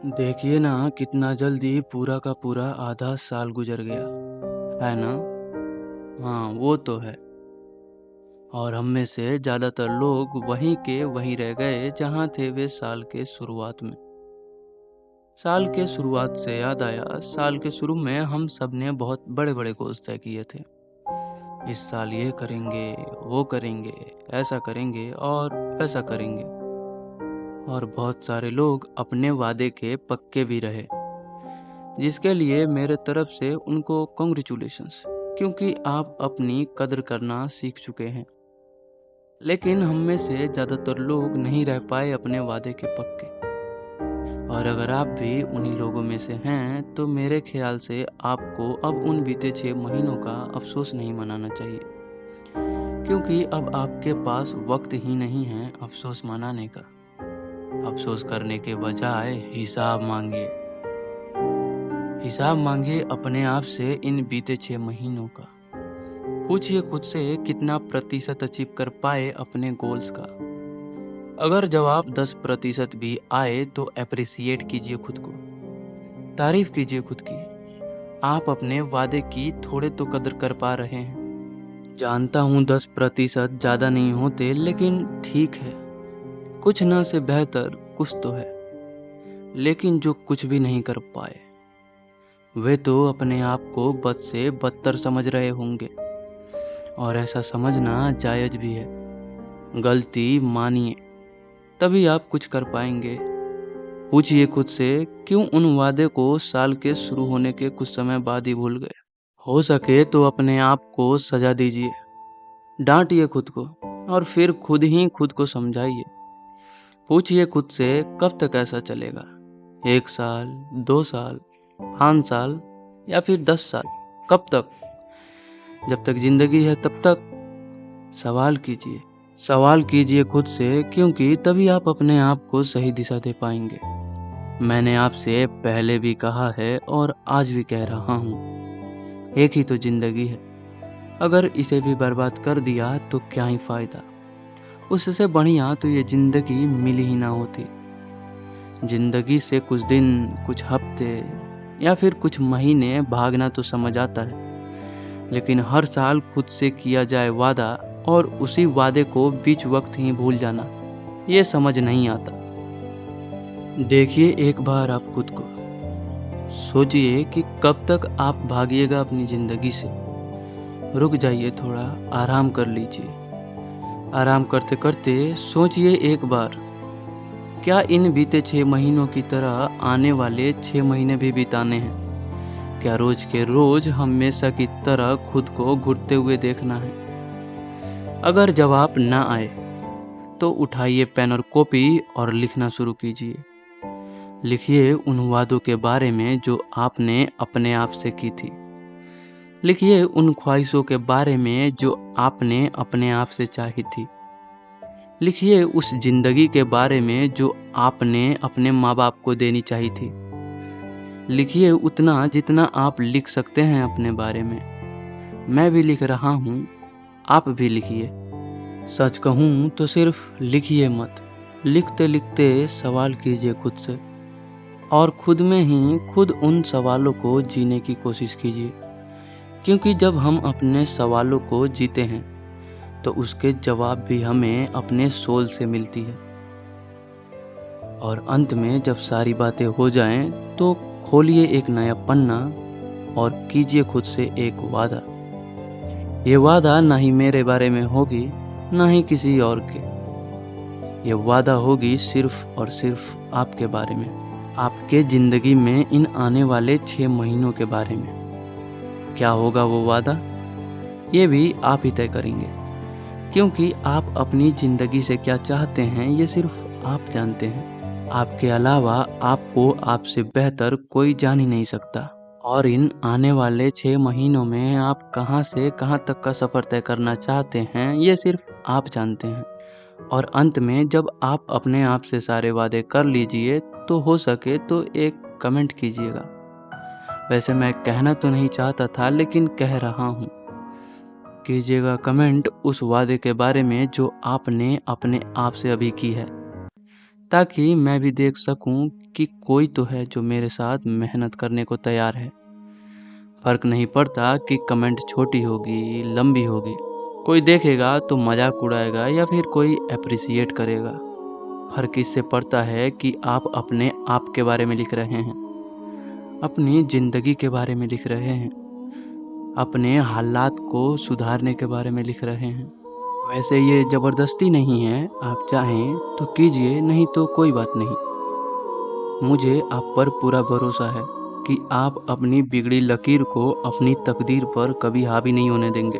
देखिए ना कितना जल्दी पूरा का पूरा आधा साल गुजर गया, है ना? हाँ, वो तो है। और हम में से ज़्यादातर लोग वहीं के वहीं रह गए जहाँ थे वे साल के शुरुआत में। साल के शुरुआत से याद आया, साल के शुरू में हम सब ने बहुत बड़े-बड़े गोल्स तय किए थे। इस साल ये करेंगे, वो करेंगे, ऐसा करेंगे और वैसा करेंगे। और बहुत सारे लोग अपने वादे के पक्के भी रहे। जिसके लिए मेरे तरफ से उनको कॉन्ग्रेचुलेशंस, क्योंकि आप अपनी कदर करना सीख चुके हैं। लेकिन हम में से ज़्यादातर लोग नहीं रह पाए अपने वादे के पक्के। और अगर आप भी उन्हीं लोगों में से हैं तो मेरे ख्याल से आपको अब उन बीते 6 महीनों का अफसोस नहीं मनाना चाहिए, क्योंकि अब आपके पास वक्त ही नहीं है अफसोस मनाने का। अफसोस करने के बजाय हिसाब मांगिए। हिसाब मांगिए अपने आप से इन बीते 6 महीनों का। पूछिए खुद से कितना प्रतिशत अचीव कर पाए अपने गोल्स का। अगर जवाब 10% भी आए तो अप्रिसिएट कीजिए खुद को, तारीफ कीजिए खुद की। आप अपने वादे की थोड़े तो कदर कर पा रहे हैं। जानता हूँ 10% ज़्यादा नहीं होते, लेकिन ठीक है। कुछ ना से बेहतर कुछ तो है। लेकिन जो कुछ भी नहीं कर पाए वे तो अपने आप को बद से बदतर समझ रहे होंगे, और ऐसा समझना जायज़ भी है। गलती मानिए, तभी आप कुछ कर पाएंगे। पूछिए खुद से क्यों उन वादे को साल के शुरू होने के कुछ समय बाद ही भूल गए। हो सके तो अपने आप को सजा दीजिए, डांटिए खुद को और फिर खुद ही खुद को समझाइए। पूछिए खुद से कब तक ऐसा चलेगा? 1 साल, 2 साल, 5 साल या फिर 10 साल? कब तक? जब तक जिंदगी है तब तक। सवाल कीजिए, सवाल कीजिए खुद से, क्योंकि तभी आप अपने आप को सही दिशा दे पाएंगे। मैंने आपसे पहले भी कहा है और आज भी कह रहा हूँ, एक ही तो जिंदगी है। अगर इसे भी बर्बाद कर दिया तो क्या ही फायदा। उससे बढ़िया तो ये जिंदगी मिली ही ना होती। जिंदगी से कुछ दिन, कुछ हफ्ते या फिर कुछ महीने भागना तो समझ आता है, लेकिन हर साल खुद से किया जाए वादा और उसी वादे को बीच वक्त ही भूल जाना, ये समझ नहीं आता। देखिए एक बार आप खुद को, सोचिए कि कब तक आप भागिएगा अपनी ज़िंदगी से। रुक जाइए, थोड़ा आराम कर लीजिए। आराम करते करते सोचिए एक बार, क्या इन बीते 6 महीनों की तरह आने वाले 6 महीने भी बिताने हैं? क्या रोज के रोज हमेशा की तरह खुद को घुटते हुए देखना है? अगर जवाब ना आए तो उठाइए पेन और कॉपी और लिखना शुरू कीजिए। लिखिए उन वादों के बारे में जो आपने अपने आप से की थी। लिखिए उन ख्वाहिशों के बारे में जो आपने अपने आप से चाही थी। लिखिए उस जिंदगी के बारे में जो आपने अपने माँ बाप को देनी चाहिए थी। लिखिए उतना जितना आप लिख सकते हैं अपने बारे में। मैं भी लिख रहा हूँ, आप भी लिखिए। सच कहूँ तो सिर्फ लिखिए मत, लिखते लिखते सवाल कीजिए खुद से, और खुद में ही खुद उन सवालों को जीने की कोशिश कीजिए। क्योंकि जब हम अपने सवालों को जीते हैं तो उसके जवाब भी हमें अपने सोल से मिलती है। और अंत में जब सारी बातें हो जाएं तो खोलिए एक नया पन्ना और कीजिए खुद से एक वादा। ये वादा ना ही मेरे बारे में होगी, ना ही किसी और के। ये वादा होगी सिर्फ और सिर्फ आपके बारे में, आपके ज़िंदगी में इन आने वाले 6 महीनों के बारे में। क्या होगा वो वादा, ये भी आप ही तय करेंगे, क्योंकि आप अपनी ज़िंदगी से क्या चाहते हैं ये सिर्फ आप जानते हैं। आपके अलावा आपको आपसे बेहतर कोई जान ही नहीं सकता। और इन आने वाले 6 महीनों में आप कहां से कहां तक का सफ़र तय करना चाहते हैं ये सिर्फ आप जानते हैं। और अंत में जब आप अपने आप से सारे वादे कर लीजिए तो हो सके तो एक कमेंट कीजिएगा। वैसे मैं कहना तो नहीं चाहता था, लेकिन कह रहा हूँ, कीजिएगा कमेंट उस वादे के बारे में जो आपने अपने आप से अभी की है, ताकि मैं भी देख सकूं कि कोई तो है जो मेरे साथ मेहनत करने को तैयार है। फर्क नहीं पड़ता कि कमेंट छोटी होगी, लंबी होगी। कोई देखेगा तो मजाक उड़ाएगा या फिर कोई अप्रिसिएट करेगा। फर्क इससे पड़ता है कि आप अपने आप के बारे में लिख रहे हैं, अपनी ज़िंदगी के बारे में लिख रहे हैं, अपने हालात को सुधारने के बारे में लिख रहे हैं। वैसे ये ज़बरदस्ती नहीं है, आप चाहें तो कीजिए, नहीं तो कोई बात नहीं। मुझे आप पर पूरा भरोसा है कि आप अपनी बिगड़ी लकीर को अपनी तकदीर पर कभी हावी नहीं होने देंगे।